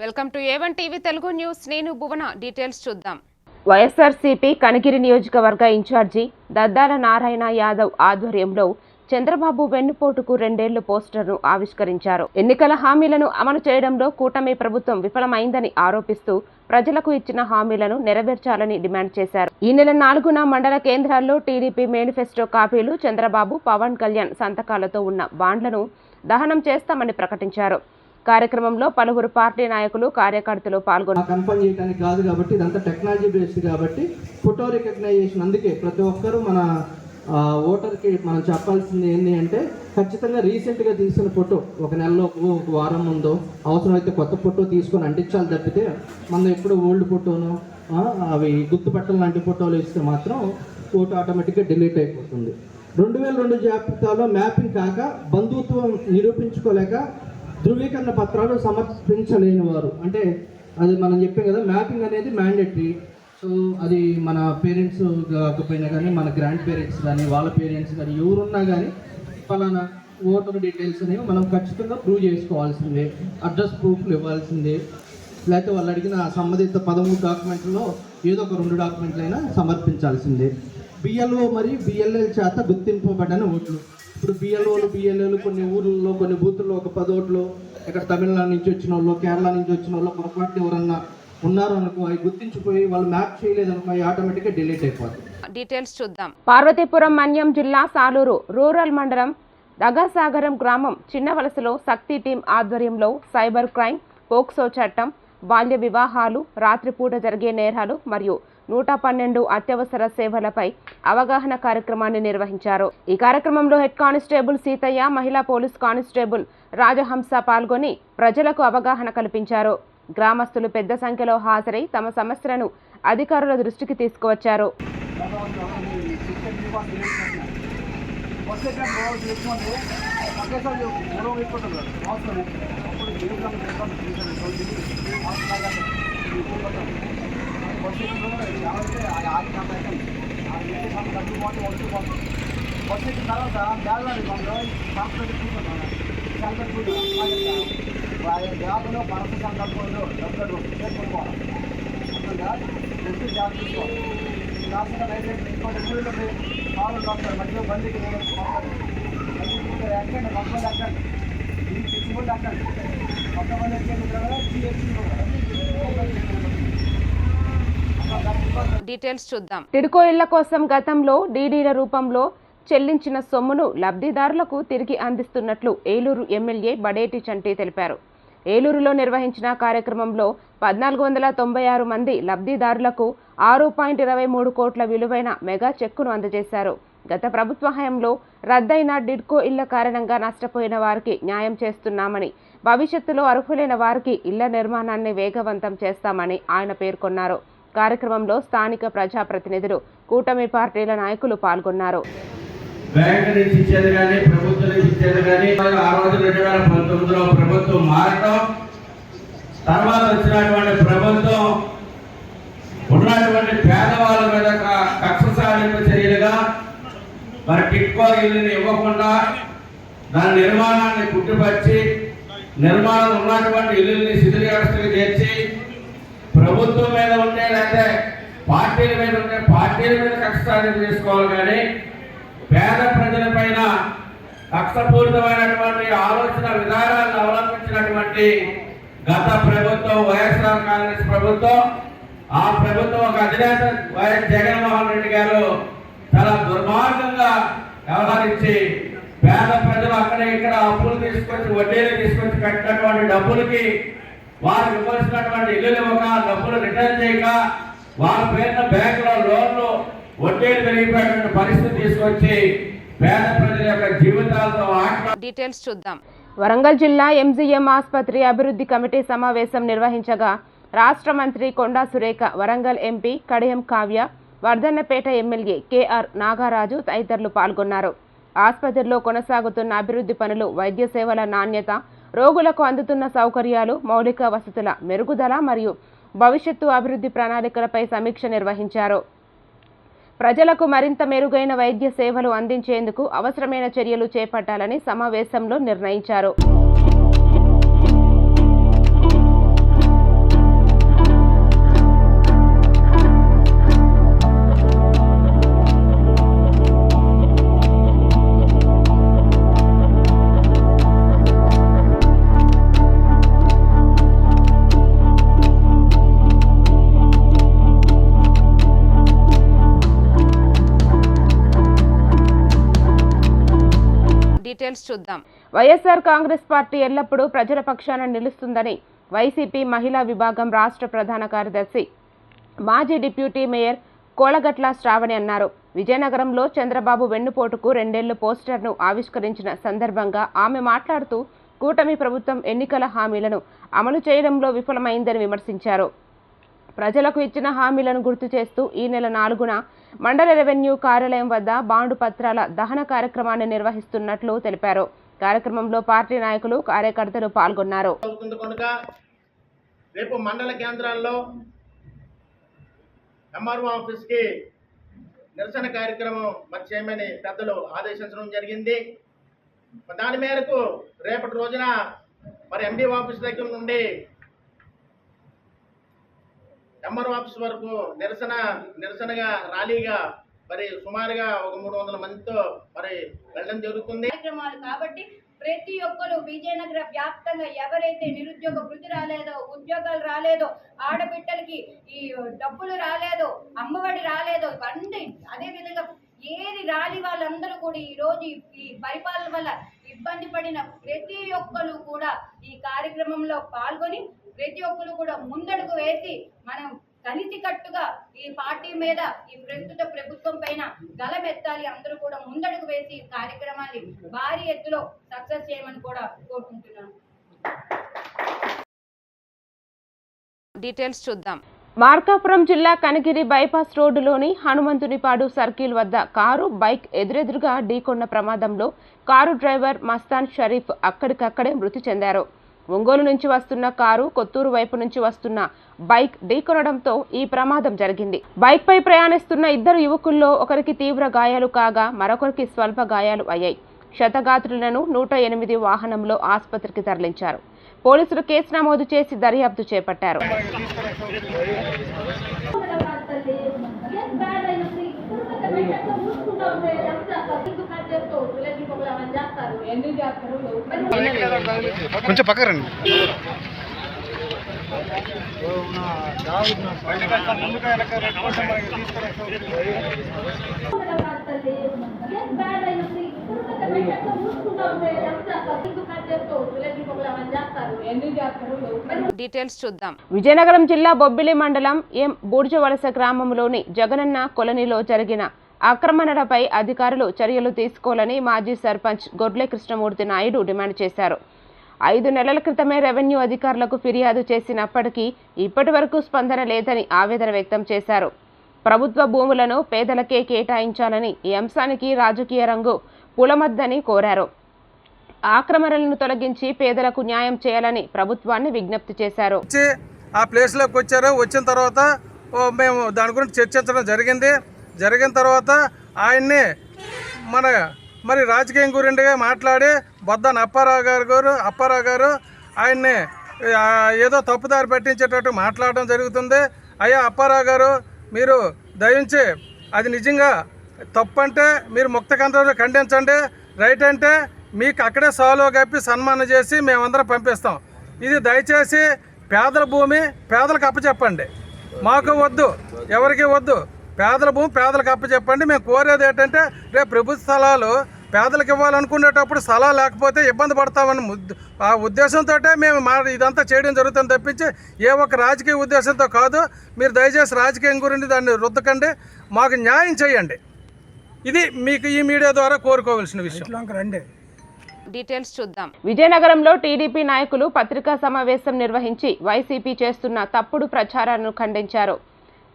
Welcome to A1 TV Telugu news. నేను భువన. Details చూద్దాం. వైఎస్ఆర్సీపీ కనిగిరి నియోజకవర్గ ఇన్ఛార్జి దద్దాల నారాయణ యాదవ్ ఆధ్వర్యంలో చంద్రబాబు వెన్నుపోటుకు 2 ఏళ్ల పోస్టర్ను ఆవిష్కరించారు. ఎన్నికల హామీలను అమలు చేయడంలో కూటమి ప్రభుత్వం విఫలమైందని ఆరోపిస్తూ ప్రజలకు ఇచ్చిన హామీలను నెరవేర్చాలని డిమాండ్ చేశారు. ఈ నెల 4న మండల కేంద్రాల్లో టీడీపీ మేనిఫెస్టో కాపీలు, చంద్రబాబు, పవన్ కళ్యాణ్ సంతకాలతో ఉన్న బాండ్లను దహనం చేస్తామని ప్రకటించారు. కార్యక్రమంలో పలువురు పార్టీ నాయకులు, కార్యకర్తలు పాల్గొన్నారు. కన్ఫర్మ్ చేయడానికి కాదు కాబట్టి ఇదంతా టెక్నాలజీ బేస్డ్ కాబట్టి ఫోటో రికగ్నైజేషన్. అందుకే ప్రతి ఒక్కరూ మన ఓటర్కి మనం చెప్పాల్సింది ఏంటి అంటే ఖచ్చితంగా రీసెంట్గా తీసిన ఫోటో, ఒక నెలలో ఒక వారం ముందో అవసరమైతే కొత్త ఫోటో తీసుకొని అంటించాలి తప్పితే మనం ఎప్పుడు ఓల్డ్ ఫోటోను అవి గుర్తుపట్టలు లాంటి ఫోటోలు ఇస్తే మాత్రం ఫోటో ఆటోమేటిక్గా డిలీట్ అయిపోతుంది. 2002 జాబితాలో మ్యాపింగ్ కాక బంధుత్వం నిరూపించుకోలేక ధృవీకరణ పత్రాలు సమర్పించలేని వారు, అంటే అది మనం చెప్పాం కదా, మ్యాపింగ్ అనేది మ్యాండేటరీ. సో అది మన పేరెంట్స్ కాకపోయినా కానీ మన గ్రాండ్ పేరెంట్స్ కానీ వాళ్ళ పేరెంట్స్ కానీ ఎవరున్నా కానీ ఫలానా ఓటర్ డీటెయిల్స్ అనేవి మనం ఖచ్చితంగా ప్రూవ్ చేసుకోవాల్సిందే. అడ్రస్ ప్రూఫ్లు ఇవ్వాల్సిందే. లేకపోతే వాళ్ళు అడిగిన సంబంధిత 13 డాక్యుమెంట్లలో ఏదో ఒక 2 డాక్యుమెంట్లు అయినా సమర్పించాల్సిందే. బిఎల్ఓ మరియు బిఎల్ఎల్ చేత గుర్తింపబడిన ఓట్లు. ఇప్పుడు బిఎల్ఏలు కొన్ని ఊర్లలో కొన్ని బూతుల్లో ఒక 10 ఓట్లు, ఇక్కడ తమిళనాడు నుంచి వచ్చిన వాళ్ళు, కేరళ నుంచి వచ్చిన వాళ్ళు పొరపాటు ఎవరన్నా ఉన్నారు అనుకో, అవి గుర్తించిపోయి వాళ్ళు మ్యాప్ చేయలేదనుకో, అవి ఆటోమేటిక్గా డిలీట్ అయిపోతుంది. డీటెయిల్స్ చూద్దాం. పార్వతీపురం మన్యం జిల్లా సాలూరు రూరల్ మండలం దగసాగరం గ్రామం చిన్న వలసలో శక్తి టీం ఆధ్వర్యంలో సైబర్ క్రైమ్, పోక్సో చట్టం, బాల్య వివాహాలు, రాత్రిపూట జరిగే నేరాలు మరియు 112 అత్యవసర సేవలపై అవగాహన కార్యక్రమాన్ని నిర్వహించారు. ఈ కార్యక్రమంలో హెడ్ కానిస్టేబుల్ సీతయ్య, మహిళా పోలీస్ కానిస్టేబుల్ రాజహంస పాల్గొని ప్రజలకు అవగాహన కల్పించారు. గ్రామస్తులు పెద్ద సంఖ్యలో హాజరై తమ సమస్యలను అధికారుల దృష్టికి తీసుకువచ్చారు. జాబ్లో మనసు సంకల్పంలో డబ్బులు చేసుకుంటుకోవాలి. అట్లా ఎప్పుడు జాబ్ తీసుకోవాలి. రాష్ట్రంగా లైసెన్స్ ఇంకోటి ఊళ్ళో కావాలి డాక్టర్ మధ్యలో బండికి ఎక్కండి, మొత్తం ఎక్కండి, ఇది తెచ్చుకుంటే ఎక్కండి, మొత్తం మంది డీటెయిల్స్ చూద్దాం. టిడ్కో ఇళ్ల కోసం గతంలో డీడీల రూపంలో చెల్లించిన సొమ్మును లబ్ధిదారులకు తిరిగి అందిస్తున్నట్లు ఏలూరు ఎమ్మెల్యే బడేటి చంటి తెలిపారు. ఏలూరులో నిర్వహించిన కార్యక్రమంలో 1496 మంది లబ్ధిదారులకు 6.23 కోట్ల విలువైన మెగా చెక్కును అందజేశారు. గత ప్రభుత్వ హయాంలో రద్దయిన టిడ్కో ఇళ్ల కారణంగా నష్టపోయిన వారికి న్యాయం చేస్తున్నామని, భవిష్యత్తులో అర్హులైన వారికి ఇళ్ల నిర్మాణాన్ని వేగవంతం చేస్తామని ఆయన పేర్కొన్నారు. కార్యక్రమంలో స్థానిక ప్రజాప్రతినిధులు, కూటమి పార్టీల నాయకులు పాల్గొన్నారు. బ్యాంక్ నుంచి ఇచ్చేది కానీ ప్రభుత్వం నుంచి ఇచ్చేది కానీ ఆ రోజు 2019లో ప్రభుత్వం మారటం, తర్వాత వచ్చినటువంటి ప్రభుత్వం ఉన్నటువంటి పేదవాళ్ళ మీద కక్ష సాధింపు చర్యలుగా మరి టిడ్కో ఇల్లుని ఇవ్వకుండా దాని నిర్మాణాన్ని పుట్టుపరిచి నిర్మాణం ఉన్నటువంటి ఇల్లుని శిథిలావస్థకు చేర్చి ప్రభుత్వం మీద ఉంటే లేకపోతే పార్టీల మీద ఉంటే పార్టీల మీద కక్ష సాధింపు చేసుకోవాలి. కానీ పేద ప్రజల పైన కక్షపూరితమైనటువంటి ఆలోచన విధానాలను అవలంబించినటువంటి గత ప్రభుత్వం వైఎస్ఆర్ కాంగ్రెస్ ప్రభుత్వం, ఆ ప్రభుత్వం ఒక అధినేత వైఎస్ జగన్మోహన్ రెడ్డి గారు చాలా దుర్మార్గంగా వ్యవహరించి పేద ప్రజలు అక్కడ ఇక్కడ అప్పులు తీసుకొచ్చి వడ్డీలు తీసుకొచ్చి కట్టినటువంటి డబ్బులకి వారికి ఇవ్వాల్సినటువంటి ఇల్లు ఇవ్వక, డబ్బులు రిటర్న్ చేయక, వారి పేరున బ్యాంకులో లోన్లు వడ్డీలు పెరిగిపోయినటువంటి పరిస్థితి తీసుకొచ్చి పేద ప్రజల యొక్క జీవితాలతో డీటెయిల్స్ చూద్దాం. వరంగల్ జిల్లా ఎంజీఎం ఆసుపత్రి అభివృద్ధి కమిటీ సమావేశం నిర్వహించగా రాష్ట్ర మంత్రి Konda Surekha, Warangal MP Kadiyam Kavya, Vardhannapet MLA KR Nagaraju తదితరులు పాల్గొన్నారు. ఆసుపత్రిలో కొనసాగుతున్న అభివృద్ధి పనులు, వైద్య సేవల నాణ్యత, రోగులకు అందుతున్న సౌకర్యాలు, మౌలిక వసతుల మెరుగుదల మరియు భవిష్యత్తు అభివృద్ధి ప్రణాళికలపై సమీక్ష నిర్వహించారు. ప్రజలకు మరింత మెరుగైన వైద్య సేవలు అందించేందుకు అవసరమైన చర్యలు చేపట్టాలని సమావేశంలో నిర్ణయించారు. చూద్దాం. వైఎస్ఆర్ కాంగ్రెస్ పార్టీ ఎల్లప్పుడూ ప్రజల పక్షాన నిలుస్తుందని వైసీపీ మహిళా విభాగం రాష్ట్ర ప్రధాన కార్యదర్శి మాజీ డిప్యూటీ మేయర్ కోలగట్ల శ్రావణి అన్నారు. విజయనగరంలో చంద్రబాబు వెన్నుపోటుకు 2 ఏళ్ల పోస్టర్ను ఆవిష్కరించిన సందర్భంగా ఆమె మాట్లాడుతూ కూటమి ప్రభుత్వం ఎన్నికల హామీలను అమలు చేయడంలో విఫలమైందని విమర్శించారు. ప్రజలకు ఇచ్చిన హామీలను గుర్తు చేస్తూ ఈ నెల 4న మండల రెవెన్యూ కార్యాలయం వద్ద బాండు పత్రాల దహన కార్యక్రమాన్ని నిర్వహిస్తున్నట్లు తెలిపారు. కార్యక్రమంలో పార్టీ నాయకులు కార్యకర్తలు పాల్గొన్నారు. రేపు మండల కేంద్రాల్లో ఎంఆర్ఓ ఆఫీస్కి నిరసన కార్యక్రమం మరి చేయమని పెద్దలు ఆదేశించడం జరిగింది. దాని మేరకు రేపటి రోజున మరి ఎండి ఆఫీస్ దగ్గర నుండి ఎంఆర్ఓ ఆఫీస్ వరకు నిరసనగా ర్యాలీగా మరి సుమారుగా ఒక 300 మందితో మరి వెళ్ళడం జరుగుతుంది. కాబట్టి ప్రతి ఒక్కరు విజయనగర వ్యాప్తంగా ఎవరైతే నిరుద్యోగ వృత్తి రాలేదో, ఉద్యోగాలు రాలేదో, ఆడబిడ్డలకి ఈ డబ్బులు రాలేదో, అమ్మఒడి రాలేదో, ఇవన్నీ అదే విధంగా ఏది రాని వాళ్ళందరూ కూడా ఈ రోజు ఈ పరిపాలన వల్ల ఇబ్బంది పడిన ప్రతి ఒక్కరు కూడా ఈ కార్యక్రమంలో పాల్గొని ప్రతి ఒక్కరు కూడా ముందడుగు వేసి మనం కలిసికట్టుగా ఈ పార్టీ మీద ఈ ప్రస్తుత ప్రభుత్వం పైన గలమెత్తాలి. అందరూ కూడా ముందడుగు వేసి ఈ కార్యక్రమాన్ని భారీ ఎత్తులో సక్సెస్ చేయమని కూడా కోరుకుంటున్నాను. డీటెయిల్స్ చూద్దాం. మార్కాపురం జిల్లా కనిగిరి బైపాస్ రోడ్డులోని హనుమంతునిపాడు సర్కిల్ వద్ద కారు, బైక్ ఎదురెదురుగా ఢీకొన్న ప్రమాదంలో కారు డ్రైవర్ మస్తాన్ షరీఫ్ అక్కడికక్కడే మృతి చెందారు. ఒంగోలు నుంచి వస్తున్న కారు కొత్తూరు వైపు నుంచి వస్తున్న బైక్ ఢీకొనడంతో ఈ ప్రమాదం జరిగింది. బైక్ పై ప్రయాణిస్తున్న 2 యువకుల్లో ఒకరికి తీవ్ర గాయాలు కాగా మరొకరికి స్వల్ప గాయాలు అయ్యాయి. క్షతగాత్రులను 108 వాహనంలో ఆసుపత్రికి తరలించారు. పోలీసులు కేసు నమోదు చేసి దర్యాప్తు చేపట్టారు. కొంచెం పక్కరండి. డీటెయిల్స్ చూద్దాం. విజయనగరం జిల్లా బొబ్బిలి మండలం ఎం బూర్జవలస గ్రామంలోని జగనన్న కాలనీలో జరిగిన ఆక్రమణలపై అధికారులు చర్యలు తీసుకోవాలని మాజీ సర్పంచ్ గొడ్లె కృష్ణమూర్తి నాయుడు డిమాండ్ చేశారు. 5 నెలల క్రితమే రెవెన్యూ అధికారులకు ఫిర్యాదు చేసినప్పటికీ ఇప్పటి వరకు స్పందన లేదని ఆవేదన వ్యక్తం చేశారు. ప్రభుత్వ భూములను పేదలకే కేటాయించాలని, ఈ అంశానికి రాజకీయ రంగు పులమద్దని కోరారు. ఆక్రమణలను తొలగించి పేదలకు న్యాయం చేయాలని ప్రభుత్వాన్ని విజ్ఞప్తి చేశారు. ఆ ప్లేస్లోకి వచ్చారు. వచ్చిన తర్వాత మేము దాని గురించి చర్చించడం జరిగిన తర్వాత ఆయన్ని మరి రాజకీయం గురించి మాట్లాడి బొద్దాన అప్పారావు గారు ఆయన్ని ఏదో తప్పుదారి పట్టించేటట్టు మాట్లాడడం జరుగుతుంది. అయ్యా అప్పారావు గారు, మీరు దయించి అది నిజంగా తప్పంటే మీరు ముక్తకంఠంతో ఖండించండి. రైట్ అంటే మీకు అక్కడే సాల్వ్ కప్పి సన్మానం చేసి మేమందరం పంపిస్తాం. ఇది దయచేసి పేదల భూమి పేదలకు అప్పచెప్పండి. మాకు వద్దు, ఎవరికి వద్దు. పేదల భూమి పేదలకు అప్పచెప్పండి. మేము కోరేది ఏంటంటే రేపు ప్రభుత్వ స్థలాలు పేదలకు ఇవ్వాలనుకునేటప్పుడు స్థలాలు లేకపోతే ఇబ్బంది పడతామని ఆ ఉద్దేశంతో మేము ఇదంతా చేయడం జరుగుతుంది తప్పించి ఏ ఒక్క రాజకీయ ఉద్దేశంతో కాదు. మీరు దయచేసి రాజకీయం గురించి దాన్ని రుద్దకండి, మాకు న్యాయం చేయండి. ఇది మీకు ఈ మీడియా ద్వారా కోరుకోవాల్సిన విషయం. రండి. డీటెయిల్స్ చూద్దాం. విజయనగరంలో టీడీపీ నాయకులు పత్రికా సమావేశం నిర్వహించి వైసీపీ చేస్తున్న తప్పుడు ప్రచారాలను ఖండించారు.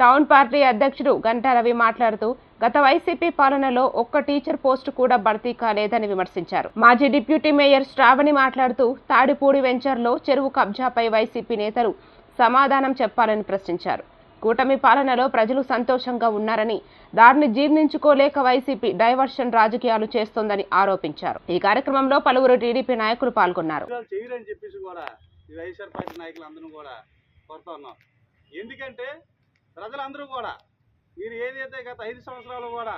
టౌన్ పార్టీ అధ్యక్షుడు గంటా రవి మాట్లాడుతూ గత వైసీపీ పాలనలో ఒక్క టీచర్ పోస్టు కూడా భర్తీ కాలేదని విమర్శించారు. మాజీ డిప్యూటీ మేయర్ శ్రావణి మాట్లాడుతూ తాడిపూడి వెంచర్లో చెరువు కబ్జాపై వైసీపీ నేతలు సమాధానం చెప్పాలని ప్రశ్నించారు. కూటమి పాలనలో ప్రజలు సంతోషంగా ఉన్నారని, దాన్ని జీర్ణించుకోలేక వైసీపీ డైవర్షన్ రాజకీయాలు చేస్తోందని ఆరోపించారు. ఈ కార్యక్రమంలో పలువురు టీడీపీ నాయకులు పాల్గొన్నారు. ఎందుకంటే ప్రజలందరూ కూడా మీరు ఏదైతే గత 5 సంవత్సరాలు కూడా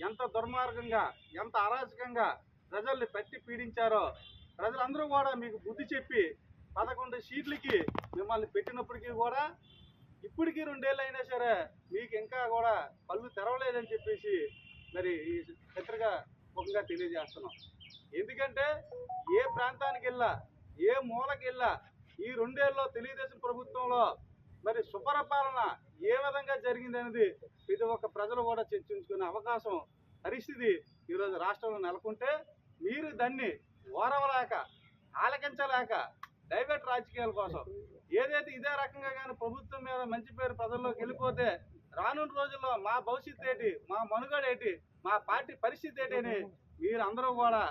ఎంత దుర్మార్గంగా, ఎంత అరాచకంగా ప్రజల్ని పట్టి పీడించారో ప్రజలందరూ కూడా మీకు బుద్ధి చెప్పి 11 సీట్లకి మిమ్మల్ని పెట్టినప్పటికీ కూడా ఇప్పటికీ 2 ఏళ్ళు అయినా సరే మీకు ఇంకా కూడా పళ్ళు తెరవలేదని చెప్పేసి మరి ఈ పత్రిక ముఖంగా తెలియజేస్తున్నాం. ఎందుకంటే ఏ ప్రాంతానికి వెళ్ళా, ఏ మూలకి వెళ్ళా ఈ 2 ఏళ్ళలో తెలుగుదేశం ప్రభుత్వంలో మరి సుపరిపాలన ఏ విధంగా జరిగింది అనేది ప్రతి ఒక్క ప్రజలు కూడా చర్చించుకునే అవకాశం పరిస్థితి ఈరోజు రాష్ట్రంలో నెలకొంటే మీరు దాన్ని ఓరవలేక ఆలకించలేక డైవర్ట్ రాజకీయాల కోసం ఏదైతే ఇదే రకంగా కానీ ప్రభుత్వం మీద మంచి పేరు ప్రజల్లోకి వెళ్ళిపోతే రానున్న రోజుల్లో మా భవిష్యత్తు ఏంటి, మా మనుగడ ఏంటి, మా పార్టీ పరిస్థితి ఏంటి అని మీరందరూ కూడా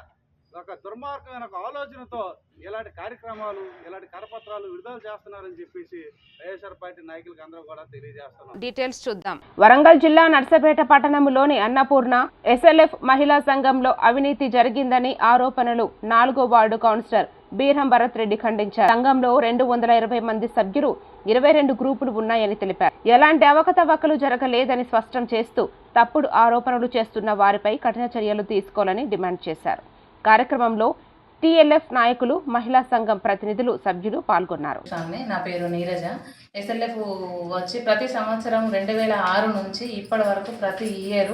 ఒక దుర్మార్గమైన ఒక ఆలోచనతో ఇలాంటి కార్యక్రమాలు, ఇలాంటి కరపత్రాలు విడుదల చేస్తున్నారని చెప్పేసి వైఎస్ఆర్ పార్టీ నాయకులకు అందరూ కూడా తెలియజేస్తున్నారు. డీటెయిల్స్ చూద్దాం. వరంగల్ జిల్లా నర్సపేట పట్టణంలోని అన్నపూర్ణ ఎస్ఎల్ఎఫ్ మహిళా సంఘంలో అవినీతి జరిగిందని ఆరోపణలు 4వ వార్డు కౌన్సిలర్ బీరం భరత్ రెడ్డి ఖండించారు. సంఘంలో 220 మంది సభ్యులు 22 గ్రూపులు ఉన్నాయని తెలిపారు. ఎలాంటి అవకతవకలు జరగలేదని స్పష్టం చేస్తూ తప్పుడు ఆరోపణలు చేస్తున్న వారిపై కఠిన చర్యలు తీసుకోవాలని డిమాండ్ చేశారు. కార్యక్రమంలో టీఎల్ఎఫ్ నాయకులు, మహిళా సంఘం ప్రతినిధులు, సభ్యులు పాల్గొన్నారు. నా పేరు నీరజ. ఎస్ఎల్ఎఫ్ వచ్చి ప్రతి సంవత్సరం 2006 నుంచి ఇప్పటి వరకు ప్రతి ఇయర్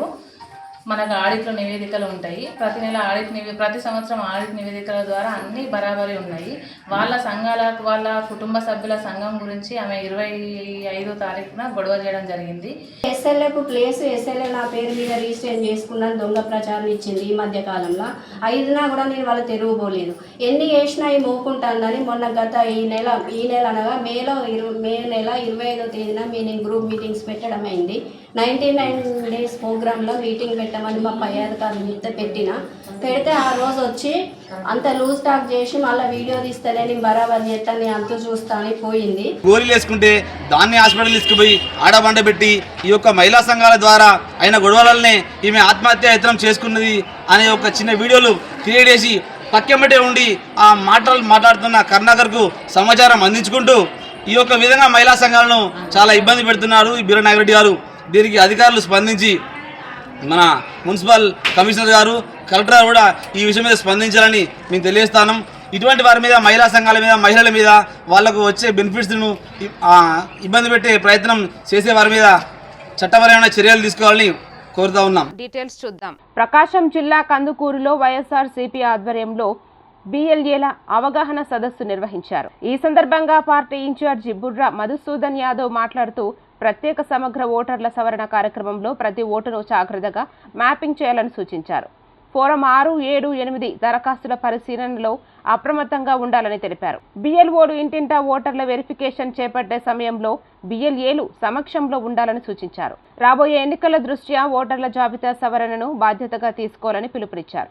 మనకు ఆడిట్లో నివేదికలు ఉంటాయి. ప్రతి సంవత్సరం ఆడిట్ నివేదికల ద్వారా అన్నీ బరాబరి ఉన్నాయి. వాళ్ళ సంఘాలకు, వాళ్ళ కుటుంబ సభ్యుల సంఘం గురించి ఆమె 25వ తారీఖున గొడవ చేయడం జరిగింది. ఎస్ఎల్ఎఫ్ ప్లేస్ ఎస్ఎల్ఎఫ్ నా పేరు మీద రిజిస్ట్రేషన్ చేసుకున్నాను, దొంగ ప్రచారం ఇచ్చింది ఈ మధ్య కాలంలో. అయినా కూడా నేను వాళ్ళ తెరుగుపోలేదు. ఎన్ని చేసినా ఈ మోకుంటానని మొన్న గత ఈ నెల అనగా మే నెల 25వ తేదీన నేను గ్రూప్ మీటింగ్స్ పెట్టడం అయింది. 99 డేస్ ప్రోగ్రాంలో మీటింగ్ పెట్టమని మా పై అధికారులు పెడితే ఆ రోజు వచ్చి అంత లూజ్ టాక్ చేసి మళ్ళీ వీడియో తీస్తేనే నేను బరాబర్ చేస్తాను, అంత చూస్తాను పోయింది. గోళీలు వేసుకుంటే దాన్ని హాస్పిటల్ తీసుకుపోయి ఆడబండ పెట్టి ఈ యొక్క మహిళా సంఘాల ద్వారా అయిన గొడవలనే ఈమె ఆత్మహత్య యత్నం చేసుకున్నది అనే ఒక చిన్న వీడియోలు క్రియేట్ చేసి పక్కెంబటే ఉండి ఆ మాట్లాడుతున్న కరుణాకర్కు సమాచారం అందించుకుంటూ ఈ యొక్క విధంగా మహిళా సంఘాలను చాలా ఇబ్బంది పెడుతున్నారు ఈ బీరం నాగిరెడ్డి గారు. దీనికి అధికారులు స్పందించి మన మున్సిపల్ కమిషనర్ గారు, కలెక్టర్ గారు కూడా ఈ విషయం మీద స్పందించాలని మేము తెలియజేస్తాను. ఇటువంటి వారి మీద, మహిళా సంఘాల మీద, మహిళల మీద వాళ్లకు వచ్చే బెనిఫిట్స్ను ఇబ్బంది పెట్టే ప్రయత్నం చేసే వారి మీద చట్టపరమైన చర్యలు తీసుకోవాలని కోరుతా ఉన్నాం. డీటెయిల్స్ చూద్దాం. ప్రకాశం జిల్లా కందుకూరులో వైఎస్ఆర్సీపీ ఆధ్వర్యంలో బిఎల్ఏల అవగాహన సదస్సు నిర్వహించారు. ఈ సందర్భంగా పార్టీ ఇన్ఛార్జి బుర్రా మధుసూదన్ యాదవ్ మాట్లాడుతూ ప్రత్యేక సమగ్ర ఓటర్ల సవరణ కార్యక్రమంలో ప్రతి ఓటును జాగ్రత్తగా మ్యాపింగ్ చేయాలని సూచించారు. ఫోరం 6, 7, 8 దరఖాస్తుల పరిశీలనలో అప్రమత్తంగా ఉండాలని తెలిపారు. బిఎల్ఓలు ఇంటింటా ఓటర్ల వెరిఫికేషన్ చేపట్టే సమయంలో బిఎల్ఏలు సమక్షంలో ఉండాలని సూచించారు. రాబోయే ఎన్నికల దృష్ట్యా ఓటర్ల జాబితా సవరణను బాధ్యతగా తీసుకోవాలని పిలుపునిచ్చారు.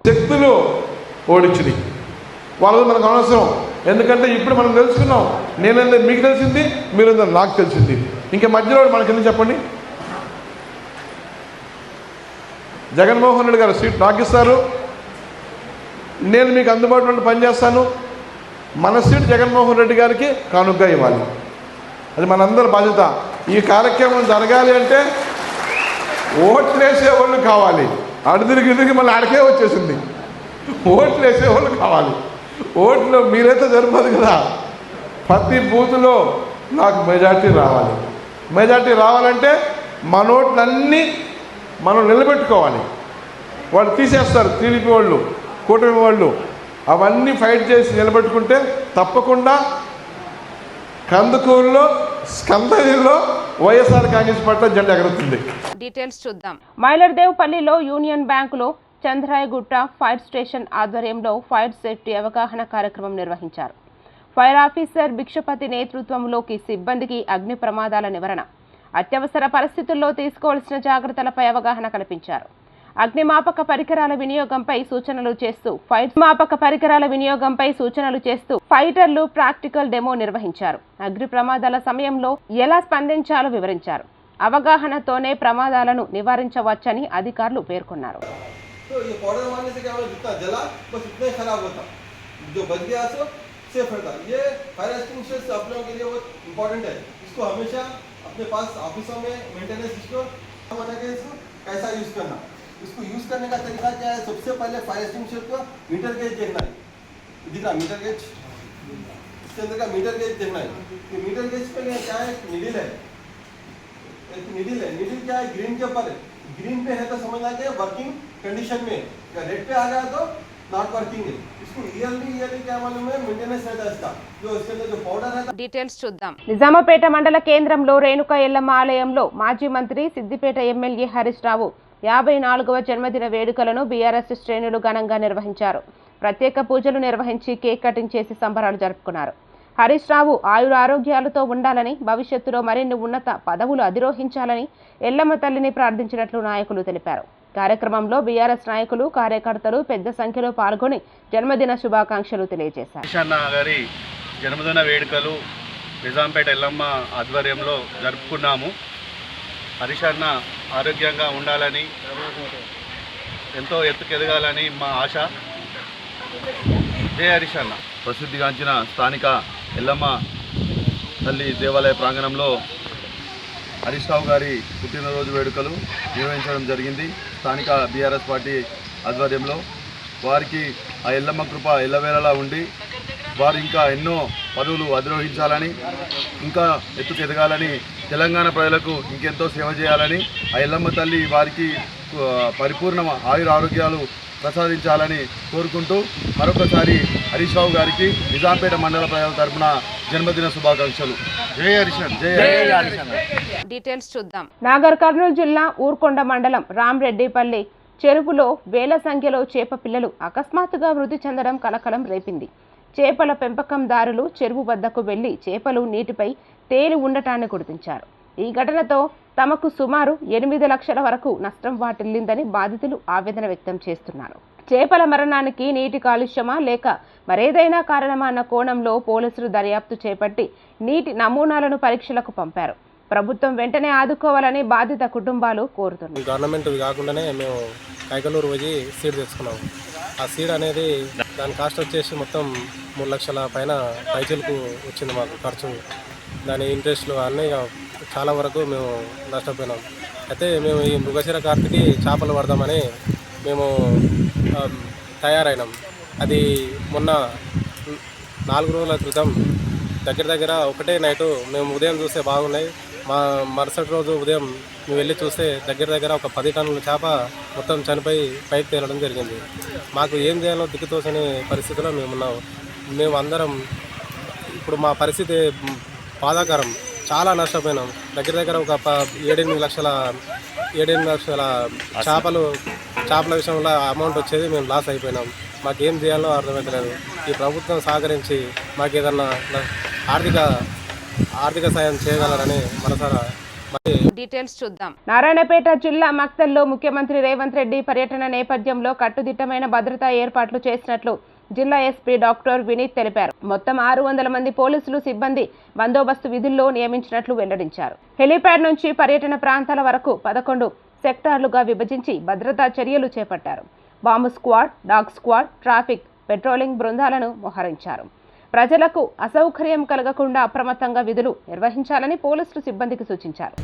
వాళ్ళది మనకు అనవసరం. ఎందుకంటే ఇప్పుడు మనం తెలుసుకున్నాం. నేనంటే మీకు తెలిసింది, మీరు నాకు తెలిసింది. ఇంకా మధ్యలో మనకెందుకు చెప్పండి? జగన్మోహన్ రెడ్డి గారు సీట్ నాకు ఇస్తారు, నేను మీకు అందుబాటులో పనిచేస్తాను. మన సీట్ జగన్మోహన్ రెడ్డి గారికి కానుకగా ఇవ్వాలి. అది మనందరి బాధ్యత. ఈ కార్యక్రమం జరగాలి అంటే ఓట్లు వేసేవాళ్ళు కావాలి. అడుదిరిగి మళ్ళీ ఆడకే వచ్చేసింది. ఓట్లు వేసేవాళ్ళు కావాలి. ఓట్లు మీరైతే సరిపోదు కదా. ప్రతి బూత్లో నాకు మెజార్టీ రావాలి. మెజార్టీ రావాలంటే మన ఓట్లన్నీ మనం నిలబెట్టుకోవాలి. వాళ్ళు తీసేస్తారు, టీడీపీ వాళ్ళు, కూటమి వాళ్ళు. అవన్నీ ఫైట్ చేసి నిలబెట్టుకుంటే తప్పకుండా కందుకూరులో, స్కందగిరిలో వైఎస్ఆర్ కాంగ్రెస్ పార్టీ జెండా ఎగురుతుంది. డీటెయిల్స్ చూద్దాం. మైలర్దేవ్పల్లిలో యూనియన్ బ్యాంకులో చంద్రాయగుట్ట ఫైర్ స్టేషన్ ఆధ్వర్యంలో ఫైర్ సేఫ్టీ అవగాహన కార్యక్రమం నిర్వహించారు. ఫైర్ ఆఫీసర్ భిక్షపతి నేతృత్వంలోకి సిబ్బందికి అగ్ని ప్రమాదాల నివారణ, అత్యవసర పరిస్థితుల్లో తీసుకోవాల్సిన జాగ్రత్తలపై అవగాహన కల్పించారు. అగ్నిమాపక పరికరాల వినియోగంపై సూచనలు చేస్తూ ఫైటర్లు ప్రాక్టికల్ డెమో నిర్వహించారు. అగ్ని ప్రమాదాల సమయంలో ఎలా స్పందించాలో వివరించారు. అవగాహనతోనే ప్రమాదాలను నివారించవచ్చని అధికారులు పేర్కొన్నారు. तो ये पाउडर मारने से क्या होगा, जितना जला बस उतना ही खराब होता, जो बच गया सो सेफ रहता. ये फायर एक्सटिंग्विशर्स आप लोगों के लिए बहुत इंपॉर्टेंट है. इसको हमेशा अपने पास ऑफिसों में मेंटेनेंस इसको बता के इसको कैसा यूज़ करना. इसको यूज़ करने का तरीका क्या है? सबसे पहले फायर एक्सटिंग्विशर को मीटर गेज देखना है. दिख रहा मीटर गेज, इसके अंदर का मीटर गेज देखना है. ये मीटर गेज पे क्या है? नीडल है. एक नीडल है. नीडल क्या है? ग्रीन के ऊपर है. ग्रीन पे है तो समझना चाहिए वर्किंग कंडीशन में. रेड पे आ गया तो नॉट वर्किंग है। इसको ईयरली क्या मालूम है मेंटेनेंस रहता है इसका, जो इसके अंदर जो पाउडर है। డీటెయిల్స్ చూద్దాం. నిజామాపేట మండల కేంద్రంలో రేణుకా ఎల్లమ్మ ఆలయంలో మాజీ మంత్రి సిద్దిపేట ఎమ్మెల్యే హరీష్ రావు 54వ జన్మదిన వేడుకలను బీఆర్ఎస్ శ్రేణులు ఘనంగా నిర్వహించారు. ప్రత్యేక పూజలు నిర్వహించి కేక్ కటింగ్ చేసి సంబరాలు జరుపుకున్నారు. హరీష్ రావు ఆయుర ఆరోగ్యాలతో ఉండాలని, భవిష్యత్తులో మరిన్ని ఉన్నత పదవులు అధిరోహించాలని ఎల్లమ్మ తల్లిని ప్రార్థించినట్లు నాయకులు తెలిపారు. కార్యక్రమంలో బీఆర్ఎస్ నాయకులు, కార్యకర్తలు పెద్ద సంఖ్యలో పాల్గొని జన్మదిన శుభాకాంక్షలు తెలియజేశారు. గారి జన్మదిన వేడుకలు నిజాంపేట ఎల్లమ్మ ఆధ్వర్యంలో జరుపుకున్నాము. హరీష్ అన్న ఆరోగ్యంగా ఉండాలని, ఎంతో ఎత్తుకెదగాలని మా ఆశ. జై హరీష్ అన్న. ప్రసిద్ధిగాంచిన స్థానిక ఎల్లమ్మ తల్లి దేవాలయ ప్రాంగణంలో హరీష్ రావు గారి పుట్టినరోజు వేడుకలు నిర్వహించడం జరిగింది. స్థానిక బీఆర్ఎస్ పార్టీ ఆధ్వర్యంలో వారికి ఆ ఎల్లమ్మ కృప ఎల్లవేళలా ఉండి వారు ఇంకా ఎన్నో పదవులు అధిరోహించాలని, ఇంకా ఎత్తుకెదగాలని, తెలంగాణ ప్రజలకు ఇంకెంతో సేవ చేయాలని ఆ ఎల్లమ్మ తల్లి వారికి పరిపూర్ణ ఆయుర ఆరోగ్యాలు ప్రసాదించాలని కోరుకుంటూ మరొకసారి హరీష్ రావు గారికి నిజాంపేట మండల ప్రజల తరఫున జన్మదిన శుభాకాంక్షలు. జై హరీష్ అన్న. జై హరీష్ అన్న. డీటెయిల్స్ చూద్దాం. నాగర్ కర్నూలు జిల్లా ఊర్కొండ మండలం రామరెడ్డిపల్లి చెరువులో వేల సంఖ్యలో చేప పిల్లలు అకస్మాత్తుగా మృతి చెందడం కలకలం రేపింది. చేపల పెంపకందారులు చెరువు వద్దకు వెళ్లి చేపలు నీటిపై తేలి ఉండటాన్ని గుర్తించారు. ఈ ఘటనతో తమకు సుమారు 8 లక్షల వరకు నష్టం వాటిల్లిందని బాధితులు ఆవేదన వ్యక్తం చేస్తున్నారు. చేపల మరణానికి నీటి కాలుష్యమా లేక మరేదైనా కారణమా అన్న కోణంలో పోలీసులు దర్యాప్తు చేపట్టి నీటి నమూనాలను పరీక్షలకు పంపారు. ప్రభుత్వం వెంటనే ఆదుకోవాలని బాధిత కుటుంబాలు కోరుతున్నారు. గవర్నమెంట్ కాకుండానే మేము కైకలూరు పోయి సీడ్ తెచ్చుకున్నాము. ఆ సీడ్ అనేది దాని కాస్ట్ వచ్చేసి మొత్తం 3 లక్షల పైన పైచలకు వచ్చింది మాకు ఖర్చు. దాని ఇంట్రెస్ట్లు అన్నీ చాలా వరకు మేము నష్టపోయినాం. అయితే మేము ఈ మృగశిర కార్తీకి చేపలు పడదామని మేము తయారైనాం. అది మొన్న 4 రోజుల క్రితం దగ్గర ఒకటే నైటు మేము ఉదయం చూస్తే బాగున్నాయి. మరుసటి రోజు ఉదయం మేము వెళ్ళి చూస్తే దగ్గర ఒక 10 టన్నుల చేప మొత్తం చనిపోయి పైకి తేలడం జరిగింది. మాకు ఏం చేయాలో దిక్కుతోచని పరిస్థితిలో మేమున్నాం. మేము అందరం ఇప్పుడు మా పరిస్థితి బాధాకరం. చాలా నష్టపోయినాం. దగ్గర ఒక 7-8 లక్షల చేపల విషయంలో అమౌంట్ వచ్చేది మేము లాస్ అయిపోయినాం. మాకేం చేయాలో అర్థమవుతలేదు. ఈ ప్రభుత్వం సహకరించి మాకు ఏదన్నా ఆర్థిక సాయం చేయగలరని మనసారా. డీటెయిల్స్ చూద్దాం. నారాయణపేట జిల్లా మక్తల్లో ముఖ్యమంత్రి రేవంత్ రెడ్డి పర్యటన నేపథ్యంలో కట్టుదిట్టమైన భద్రతా ఏర్పాట్లు చేసినట్లు జిల్లా ఎస్పీ డాక్టర్ వినీత్ తెలిపారు. మొత్తం 600 మంది పోలీసులు సిబ్బంది బందోబస్తు విధుల్లో నియమించినట్లు వెల్లడించారు. హెలీప్యాడ్ నుంచి పర్యటన ప్రాంతాల వరకు 11 సెక్టార్లుగా విభజించి భద్రతా చర్యలు చేపట్టారు. Bomb squad, dog squad, traffic patrolling బృందాలను మోహరించారు. ప్రజలకు అసౌకర్యం కలగకుండా అప్రమత్తంగా విధులు నిర్వహించాలని పోలీసులు సిబ్బందికి సూచించారు.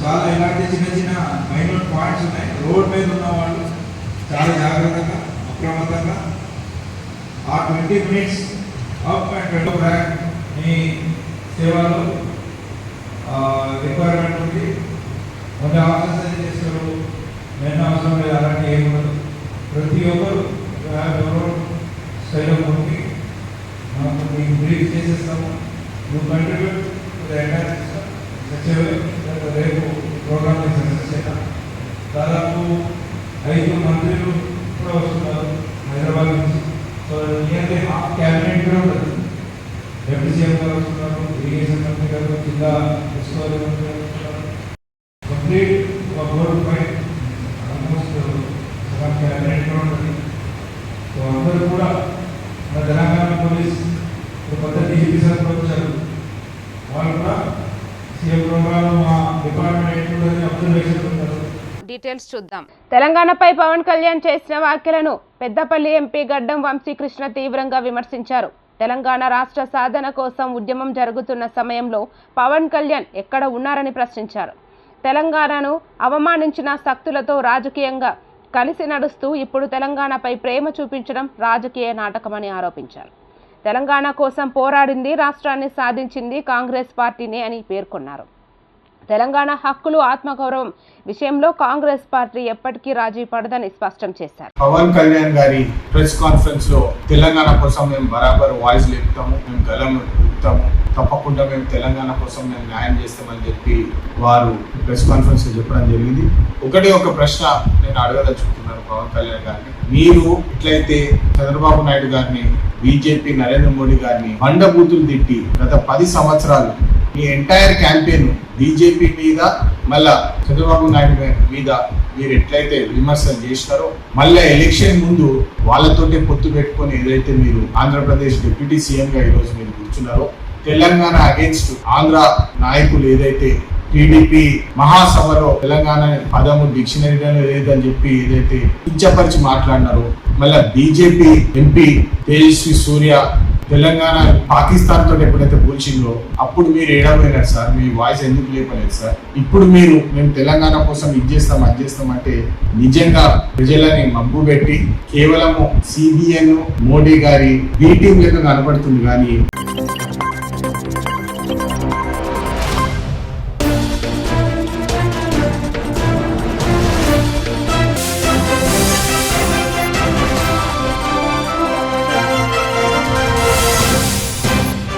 చాలా ఇలాంటి చిన్న మైనర్ పాయింట్స్ ఉన్నాయి. రోడ్ మీద ఉన్న వాళ్ళు చాలా జాగ్రత్తగా అప్రమత్తంగా ఆ 20 మినిట్స్ అప్ అండ్ బ్యాక్ మీ సేవలో రిక్వైర్మెంట్ ఉంది. కొన్ని ఆఫీసర్స్ ఏం చేస్తారు, మెయిన్ అవసరం లేదు, అలాంటి ఏమి ఉండదు. ప్రతి ఒక్కరు స్టైల్ ఆఫ్ వర్కింగ్ మనం మీకు బ్రీఫ్ చేసేస్తాము. నువ్వు contribute to the entire system such రేపు ప్రోగ్రామ్ సక్సెస్ అయినా. దాదాపు 5 మంత్రులు కూడా వస్తున్నారు హైదరాబాద్ నుంచి. సో నియర్లీ క్యాబినెట్ కూడా ఉంటుంది. డిప్యూటీ సీఎం గారు వస్తున్నారు, ఇరిగేషన్ మంత్రి గారు, జిల్లా ఉత్సవాలు మంత్రి గారు వస్తున్నారు. కంప్లీట్ 4 to 5 ఆల్మోస్ట్ క్యాబినెట్ కూడా ఉంటుంది. సో అందరూ కూడా మన తెలంగాణ పోలీస్ కొత్త డీజీపీ సార్ కూడా వచ్చారు. వాళ్ళు కూడా సీఎం ప్రోగ్రామ్ మా డిపార్ట్మెంట్ అబ్జర్వేషన్ ఉంటారు. డీటెయిల్స్ చూద్దాం. తెలంగాణపై పవన్ కళ్యాణ్ చేసిన వ్యాఖ్యలను పెద్దపల్లి ఎంపీ గడ్డం వంశీకృష్ణ తీవ్రంగా విమర్శించారు. తెలంగాణ రాష్ట్ర సాధన కోసం ఉద్యమం జరుగుతున్న సమయంలో పవన్ కళ్యాణ్ ఎక్కడ ఉన్నారని ప్రశ్నించారు. తెలంగాణను అవమానించిన శక్తులతో రాజకీయంగా కలిసి నడుస్తూ ఇప్పుడు తెలంగాణపై ప్రేమ చూపించడం రాజకీయ నాటకమని ఆరోపించారు. తెలంగాణ కోసం పోరాడింది, రాష్ట్రాన్ని సాధించింది కాంగ్రెస్ పార్టీనే అని పేర్కొన్నారు. తెలంగాణ హక్కులు ఆత్మగౌరవం విషయంలో కాంగ్రెస్ పార్టీ ఎప్పటికీ రాజీ పడదని స్పష్టం చేశారు. పవన్ కళ్యాణ్ గారి ప్రెస్ కాన్ఫరెన్స్ లో తెలంగాణ కోసం మేము బరాబర్ వాయిస్ లేపుతాము, మేము గలం ఊపుతాము, తప్పకుండా మేము తెలంగాణ కోసం మేము న్యాయం చేస్తామని చెప్పి వారు ప్రెస్ కాన్ఫరెన్స్ లో చెప్పడం జరిగింది. ఒక ప్రశ్న నేను అడగదలుచుకుంటున్నాను పవన్ కళ్యాణ్ గారిని. మీరు ఎట్లయితే చంద్రబాబు నాయుడు గారిని, బీజేపీ నరేంద్ర మోడీ గారిని బండబూతులు తిట్టి గత 10 సంవత్సరాలు మీ ఎంటైర్ క్యాంపెయిన్ బీజేపీ మీద మళ్ళా చంద్రబాబు నాయుడు మీద మీరు ఎట్లయితే విమర్శలు చేసినారో, మళ్ళీ ఎలక్షన్ ముందు వాళ్ళతోటే పొత్తు పెట్టుకొని ఏదైతే మీరు ఆంధ్రప్రదేశ్ డిప్యూటీ సీఎం గా ఈరోజు మీరు కూర్చున్నారో, తెలంగాణ అగేన్స్ట్ ఆంధ్ర నాయకులు ఏదైతే టీడీపీ మహాసభలో తెలంగాణ పదము డిక్షనరీలో లేదని చెప్పి ఏదైతే కించపరిచి మాట్లాడినారో, మళ్ళీ బీజేపీ ఎంపీ తేజస్వి సూర్య తెలంగాణ పాకిస్తాన్ తోటి ఎప్పుడైతే పోల్చిందో అప్పుడు మీరు ఏడవలేరు సార్, మీ వాయిస్ ఎందుకు లేపలేదు సార్? ఇప్పుడు మీరు మేము తెలంగాణ కోసం ఇది చేస్తాం అది చేస్తాం అంటే నిజంగా ప్రజలని మబ్బు పెట్టి కేవలము సిబిఎన్ మోడీ గారి బీ టీం లెక్క కనపడుతుంది కానీ